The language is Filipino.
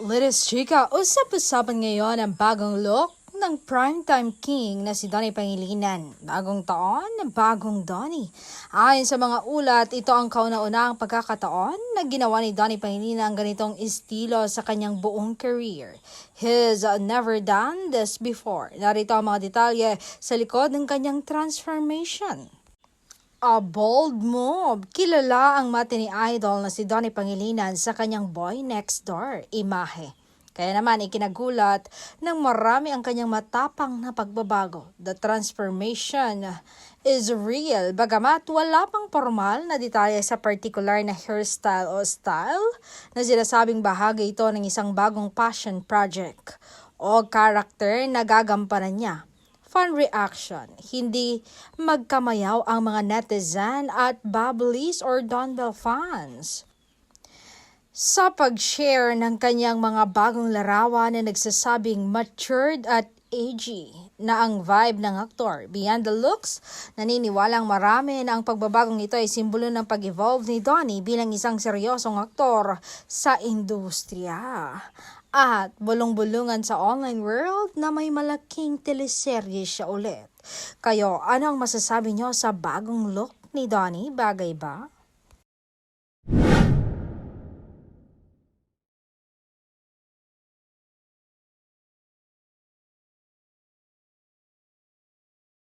Latest chika, usap-usapan ngayon ang bagong look ng primetime king na si Donnie Pangilinan. Bagong taon, bagong Donnie. Ayon sa mga ulat, ito ang kauna-unahang pagkakataon na ginawa ni Donnie Pangilinan ang ganitong estilo sa kanyang buong career. He's never done this before. Narito ang mga detalye sa likod ng kanyang transformation. A bold move. Kilala ang matini idol na si Donnie Pangilinan sa kanyang Boy Next Door imahe. Kaya naman ikinagulat ng marami ang kanyang matapang na pagbabago. The transformation is real. Bagamat wala pang formal na detalye sa particular na hairstyle o style na sinasabing bahagi ito ng isang bagong passion project o character na gagampanan niya. Fan reaction, hindi magkamayaw ang mga netizen at Bablis or Donbell fans. Sa pag-share ng kanyang mga bagong larawan na nagsasabing matured at edgy na ang vibe ng aktor. Beyond the looks, naniniwalang marami na ang pagbabagong ito ay simbolo ng pag-evolve ni Donnie bilang isang seryosong aktor sa industriya. At bulong-bulungan sa online world na may malaking teleserye siya ulit. Kayo, ano ang masasabi nyo sa bagong look ni Donnie? Bagay ba?